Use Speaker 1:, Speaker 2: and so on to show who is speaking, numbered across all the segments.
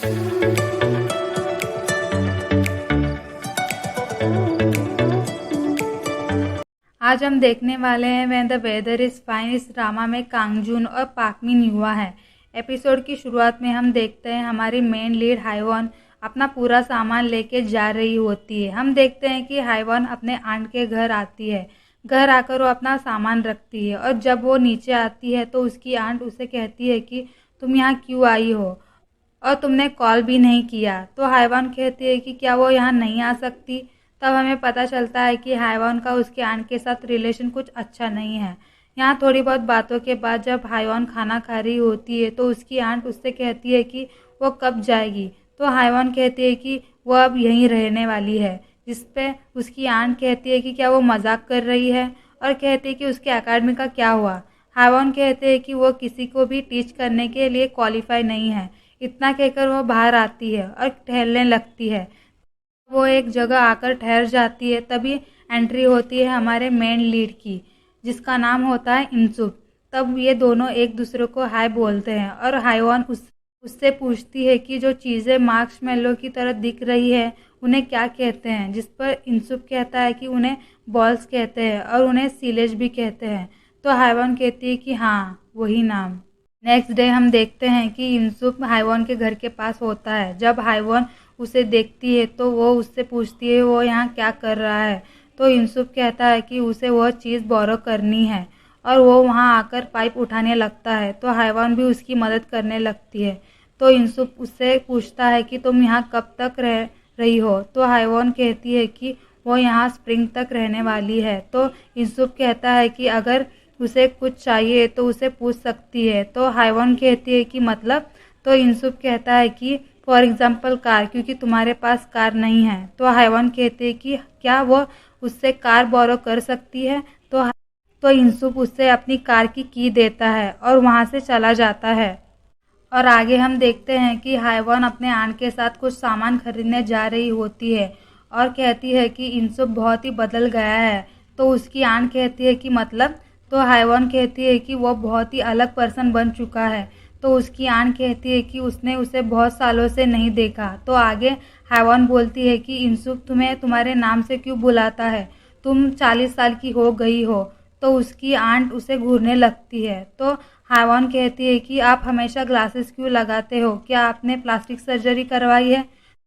Speaker 1: आज हम देखने वाले हैं when the weather is fine इस ड्रामा में कांग जून और पाक मिन युवा है। एपिसोड की शुरुआत में हम देखते हैं हमारी मेन लीड हाईवॉन अपना पूरा सामान लेके जा रही होती है। हम देखते हैं कि हाईवॉन अपने आंट के घर आती है। घर आकर वो अपना सामान रखती है और जब वो नीचे आती है तो उसकी आंट उसे कहती है कि तुम यहाँ क्यों आई हो और तुमने कॉल भी नहीं किया। तो हाईवॉन कहती है कि क्या वो यहाँ नहीं आ सकती। तब हमें पता चलता है कि हाईवॉन का उसके आंट के साथ रिलेशन कुछ अच्छा नहीं है। यहाँ थोड़ी बहुत बातों के बाद जब हाईवॉन खाना खा रही होती है तो उसकी आंट उससे कहती है कि वो कब जाएगी। तो हाईवॉन कहती है कि वो अब यहीं रहने वाली है, जिस पे उसकी आंट कहती है कि क्या वो मजाक कर रही है और कहती है कि उसके एकेडमी का क्या हुआ। हाईवॉन कहते हैं कि वो किसी को भी टीच करने के लिए क्वालिफाई नहीं है। इतना कहकर वो बाहर आती है और टहलने लगती है। वो एक जगह आकर ठहर जाती है। तभी एंट्री होती है हमारे मेन लीड की, जिसका नाम होता है इंसुप। तब ये दोनों एक दूसरे को हाय बोलते हैं और हाईवॉन उससे पूछती है कि जो चीज़ें मार्शमेलो की तरह दिख रही है उन्हें क्या कहते हैं, जिस पर इंसुप कहता है कि उन्हें बॉल्स कहते हैं और उन्हें सीलेज भी कहते हैं। तो हाईवॉन कहती है कि हाँ, वही नाम। नेक्स्ट डे हम देखते हैं कि इंसुप हाईवॉन के घर के पास होता है। जब हाईवॉन उसे देखती है तो वो उससे पूछती है वो यहाँ क्या कर रहा है। तो इंसुप कहता है कि उसे वह चीज़ बोरो करनी है और वो वहाँ आकर पाइप उठाने लगता है। तो हाईवॉन भी उसकी मदद करने लगती है। तो इंसुप उससे पूछता है कि तुम यहाँ कब तक रह रही हो। तो हाईवॉन कहती है कि वो यहाँ स्प्रिंग तक रहने वाली है। तो इंसुप कहता है कि अगर उसे कुछ चाहिए तो उसे पूछ सकती है। तो हाईवॉन कहती है कि मतलब। तो इंसुप कहता है कि फॉर एग्जाम्पल कार, क्योंकि तुम्हारे पास कार नहीं है। तो हाईवॉन कहते हैं कि क्या वो उससे कार बोरो कर सकती है। तो इंसुप उससे अपनी कार की देता है और वहाँ से चला जाता है। और आगे हम देखते हैं कि हाईवॉन अपने आंट के साथ कुछ सामान खरीदने जा रही होती है और कहती है कि इंसुप बहुत ही बदल गया है। तो उसकी आंट कहती है कि मतलब। तो हाईवॉन कहती है कि वो बहुत ही अलग पर्सन बन चुका है। तो उसकी आंट कहती है कि उसने उसे बहुत सालों से नहीं देखा। तो आगे हाईवॉन बोलती है कि इंसुप तुम्हें तुम्हारे नाम से क्यों बुलाता है, तुम 40 साल की हो गई हो। तो उसकी आंट उसे घूरने लगती है। तो हाईवॉन कहती है कि आप हमेशा ग्लासेस क्यों लगाते हो, क्या आपने प्लास्टिक सर्जरी करवाई है।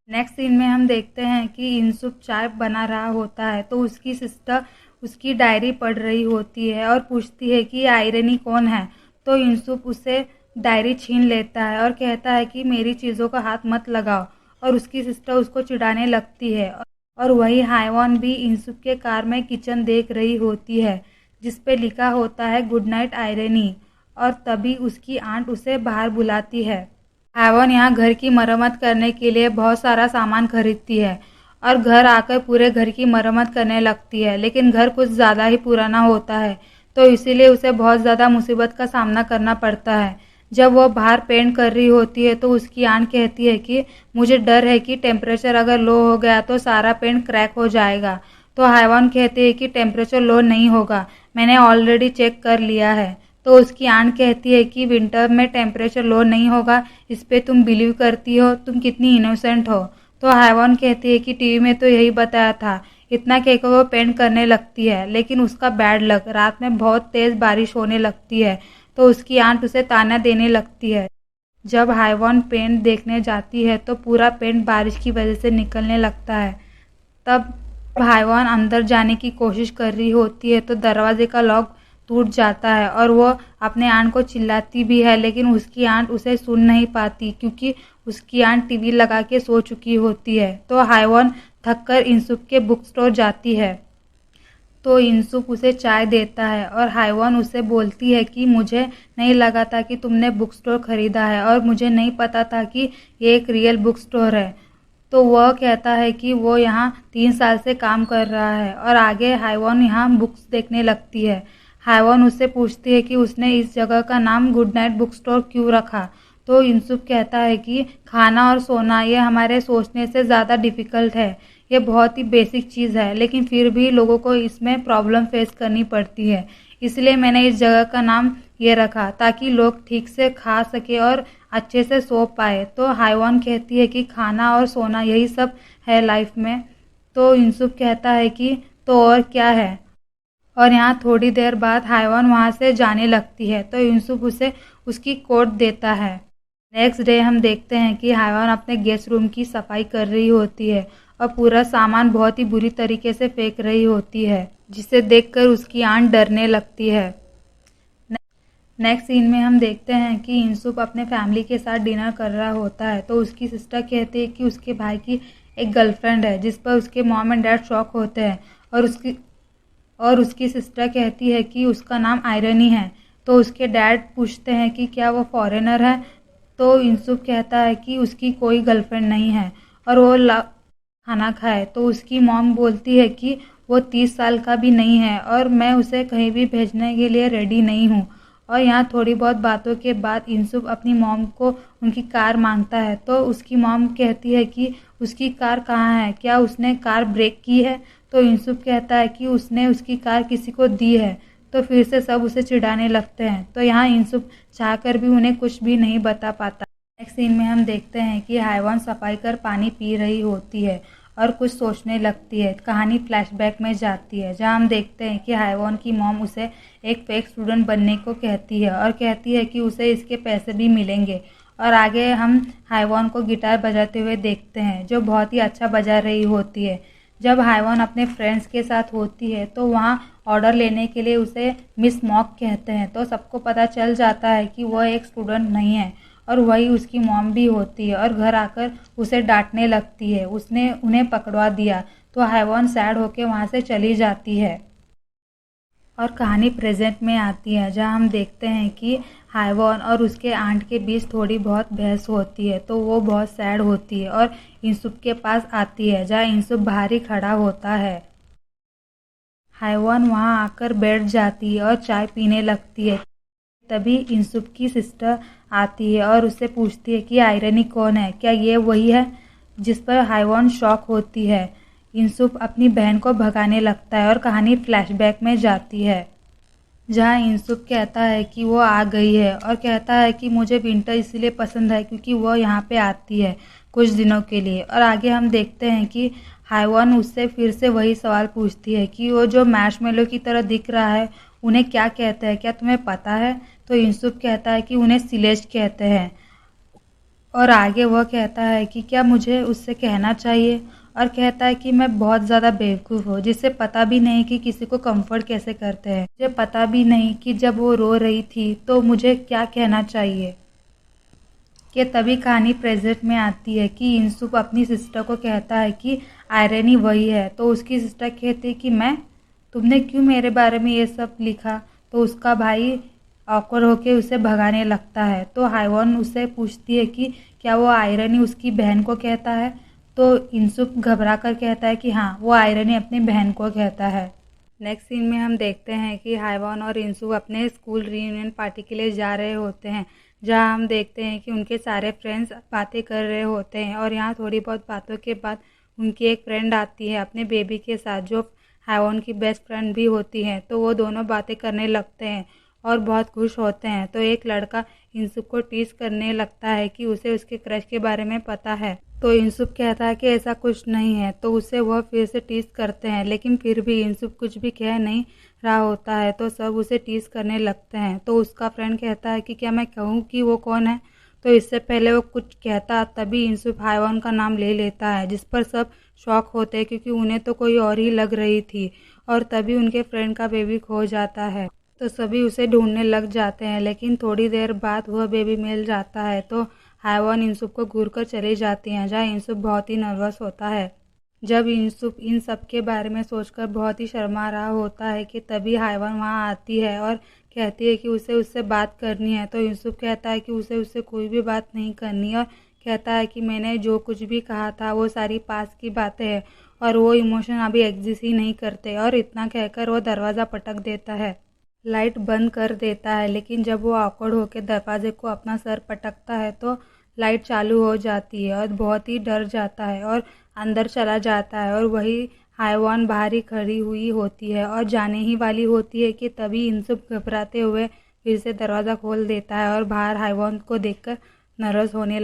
Speaker 1: नेक्स्ट सीन में हम देखते हैं कि इंसुप चाय बना रहा होता है। तो उसकी सिस्टर उसकी डायरी पढ़ रही होती है और पूछती है कि आयरनी कौन है। तो इंसुप उसे डायरी छीन लेता है और कहता है कि मेरी चीज़ों का हाथ मत लगाओ और उसकी सिस्टर उसको चिढ़ाने लगती है। और वही हाईवॉन भी इंसुप के कार में किचन देख रही होती है, जिस पे लिखा होता है गुड नाइट आयरनी। और तभी उसकी आंट उसे बाहर बुलाती है। हाईवॉन यहाँ घर की मरम्मत करने के लिए बहुत सारा सामान खरीदती है और घर आकर पूरे घर की मरम्मत करने लगती है, लेकिन घर कुछ ज़्यादा ही पुराना होता है तो इसीलिए उसे बहुत ज़्यादा मुसीबत का सामना करना पड़ता है। जब वो बाहर पेंट कर रही होती है तो उसकी आंट कहती है कि मुझे डर है कि टेम्परेचर अगर लो हो गया तो सारा पेंट क्रैक हो जाएगा। तो हाईवॉन कहती है कि टेम्परेचर लो नहीं होगा, मैंने ऑलरेडी चेक कर लिया है। तो उसकी आंट कहती है कि विंटर में टेम्परेचर लो नहीं होगा, इस पे तुम बिलीव करती हो, तुम कितनी इनोसेंट हो। तो हाईवॉन कहती है कि टीवी में तो यही बताया था। इतना कहकर वो पेंट करने लगती है, लेकिन उसका बैड लक, रात में बहुत तेज़ बारिश होने लगती है। तो उसकी आंट उसे ताना देने लगती है। जब हाईवॉन पेंट देखने जाती है तो पूरा पेंट बारिश की वजह से निकलने लगता है। तब हाईवॉन अंदर जाने की कोशिश कर रही होती है तो दरवाजे का लॉक टूट जाता है और वो अपने आंट को चिल्लाती भी है, लेकिन उसकी आंट उसे सुन नहीं पाती क्योंकि उसकी आंट टीवी लगा के सो चुकी होती है। तो हाईवॉन थककर इंसुप के बुक स्टोर जाती है। तो इंसुप उसे चाय देता है और हाईवॉन उसे बोलती है कि मुझे नहीं लगा था कि तुमने बुक स्टोर खरीदा है और मुझे नहीं पता था कि ये एक रियल बुक स्टोर है। तो वह कहता है कि वो यहाँ 3 साल से काम कर रहा है और आगे हाईवॉन यहाँ बुक्स देखने लगती है। हाईवॉन उससे पूछती है कि उसने इस जगह का नाम गुड नाइट बुक स्टोर क्यों रखा। तो इंसुप कहता है कि खाना और सोना ये हमारे सोचने से ज़्यादा डिफ़िकल्ट है, ये बहुत ही बेसिक चीज़ है, लेकिन फिर भी लोगों को इसमें प्रॉब्लम फेस करनी पड़ती है, इसलिए मैंने इस जगह का नाम ये रखा ताकि लोग ठीक से खा सके और अच्छे से सो पाए। तो हाइवॉन कहती है कि खाना और सोना यही सब है लाइफ में। तो यूसुफ कहता है कि तो और क्या है। और यहाँ थोड़ी देर बाद हाइवॉन वहाँ से जाने लगती है तो यूसुफ उसे उसकी कोट देता है। नेक्स्ट डे हम देखते हैं कि हाइवॉन अपने गेस्ट रूम की सफाई कर रही होती है और पूरा सामान बहुत ही बुरी तरीके से फेंक रही होती है, जिसे देखकर उसकी आंट डरने लगती है। नेक्स्ट सीन में हम देखते हैं कि यूसुफ अपने फैमिली के साथ डिनर कर रहा होता है तो उसकी सिस्टर कहती है कि उसके भाई की एक गर्लफ्रेंड है, जिस पर उसके मॉम एंड डैड शॉक होते हैं। और उसकी सिस्टर कहती है कि उसका नाम आयरनी है। तो उसके डैड पूछते हैं कि क्या वो फॉरेनर है। तो यूसुफ कहता है कि उसकी कोई गर्लफ्रेंड नहीं है और वो खाना खाए। तो उसकी मॉम बोलती है कि वो 30 साल का भी नहीं है और मैं उसे कहीं भी भेजने के लिए रेडी नहीं हूँ। और यहाँ थोड़ी बहुत बातों के बाद यूसुफ अपनी मॉम को उनकी कार मांगता है तो उसकी मॉम कहती है कि उसकी कार कहाँ है, क्या उसने कार ब्रेक की है। तो यूसुफ कहता है कि उसने उसकी कार किसी को दी है। तो फिर से सब उसे चिढ़ाने लगते हैं। तो यहाँ यूसुफ चाहकर भी उन्हें कुछ भी नहीं बता पाता। नेक्स्ट सीन में हम देखते हैं कि हाइवॉन सफाई कर पानी पी रही होती है और कुछ सोचने लगती है। कहानी फ्लैशबैक में जाती है जहाँ हम देखते हैं कि हाइवॉन की मॉम उसे एक फेक स्टूडेंट बनने को कहती है और कहती है कि उसे इसके पैसे भी मिलेंगे। और आगे हम हाइवॉन को गिटार बजाते हुए देखते हैं, जो बहुत ही अच्छा बजा रही होती है। जब हाइवॉन अपने फ्रेंड्स के साथ होती है तो वहाँ ऑर्डर लेने के लिए उसे मिस मॉक कहते हैं। तो सबको पता चल जाता है कि वह एक स्टूडेंट नहीं है और वही उसकी मॉम भी होती है और घर आकर उसे डांटने लगती है, उसने उन्हें पकड़वा दिया। तो हाइवॉन सैड होकर वहाँ से चली जाती है। और कहानी प्रेजेंट में आती है जहाँ हम देखते हैं कि हाइवॉन और उसके आंट के बीच थोड़ी बहुत बहस होती है। तो वो बहुत सैड होती है और यूसुफ के पास आती है जहाँ यूसुफ बाहर ही खड़ा होता है। हाइवॉन वहाँ आकर बैठ जाती है और चाय पीने लगती है। तभी यूसुफ की सिस्टर आती है और उससे पूछती है कि आयरनी कौन है, क्या ये वही है। जिस पर हाइवॉन शॉक होती है। यूसुफ अपनी बहन को भगाने लगता है और कहानी फ्लैशबैक में जाती है जहाँ यूसुफ कहता है कि वो आ गई है और कहता है कि मुझे विंटर इसलिए पसंद है क्योंकि वो यहाँ पे आती है कुछ दिनों के लिए। और आगे हम देखते हैं कि हाइवॉन उससे फिर से वही सवाल पूछती है कि वो जो मैर्शमेलो की तरह दिख रहा है उन्हें क्या कहते हैं, क्या तुम्हें पता है। तो यूसुफ कहता है कि उन्हें सिलेस्ट कहते हैं। और आगे वह कहता है कि क्या मुझे उससे कहना चाहिए, और कहता है कि मैं बहुत ज़्यादा बेवकूफ़ हूँ जिसे पता भी नहीं कि किसी को कंफर्ट कैसे करते हैं, मुझे पता भी नहीं कि जब वो रो रही थी तो मुझे क्या कहना चाहिए। कि तभी कहानी प्रेजेंट में आती है कि यूसुफ अपनी सिस्टर को कहता है कि आयरनी वही है। तो उसकी सिस्टर कहती है कि तुमने क्यों मेरे बारे में ये सब लिखा। तो उसका भाई ऑकवर्ड होके उसे भगाने लगता है। तो हाइवॉन उससे पूछती है कि क्या वो आयरनी उसकी बहन को कहता है। तो यूसुफ घबरा कर कहता है कि हाँ, वो आयरनी अपनी बहन को कहता है। नेक्स्ट सीन में हम देखते हैं कि हाइवॉन और यूसुफ अपने स्कूल रीयूनियन पार्टी के लिए जा रहे होते हैं जहाँ हम देखते हैं कि उनके सारे फ्रेंड्स बातें कर रहे होते हैं। और यहाँ थोड़ी बहुत बातों के बाद उनकी एक फ्रेंड आती है अपने बेबी के साथ, जो हाइवॉन की बेस्ट फ्रेंड भी होती है। तो वो दोनों बातें करने लगते हैं और बहुत खुश होते हैं। तो एक लड़का यूसुफ को टीज करने लगता है कि उसे उसके क्रश के बारे में पता है। तो यूसुफ कहता है कि ऐसा कुछ नहीं है। तो उसे वह फिर से टीज करते हैं, लेकिन फिर भी यूसुफ कुछ भी कह नहीं रहा होता है। तो सब उसे टीज करने लगते हैं। तो उसका फ्रेंड कहता है कि क्या मैं कहूँ कि वो कौन है। तो इससे पहले वो कुछ कहता तभी यूसुफ हाइवॉन का नाम ले लेता है, जिस पर सब शॉक होते हैं क्योंकि उन्हें तो कोई और ही लग रही थी। और तभी उनके फ्रेंड का बेबी खो जाता है। तो सभी उसे ढूंढने लग जाते हैं, लेकिन थोड़ी देर बाद वह बेबी मिल जाता है। तो हाइवॉन यूसुफ को घूर कर चली जाती हैं जहाँ यूसुफ बहुत ही नर्वस होता है। जब यूसुफ इन सब के बारे में सोचकर बहुत ही शर्मा रहा होता है कि तभी हाइवॉन वहाँ आती है और कहती है कि उसे उससे बात करनी है। तो यूसुफ कहता है कि उसे उससे कोई भी बात नहीं करनी और कहता है कि मैंने जो कुछ भी कहा था वो सारी पास की बातें हैं और वो इमोशन अभी एग्जिस्ट ही नहीं करते। और इतना कहकर वो दरवाज़ा पटक देता है, लाइट बंद कर देता है। लेकिन जब वो ऑकवर्ड होकर दरवाजे को अपना सर पटकता है तो लाइट चालू हो जाती है और बहुत ही डर जाता है और अंदर चला जाता है। और वही हाइवॉन बाहर ही खड़ी हुई होती है और जाने ही वाली होती है कि तभी यूसुफ घबराते हुए फिर से दरवाज़ा खोल देता है और बाहर हाइवॉन को देखकर नर्वस होने लगता है।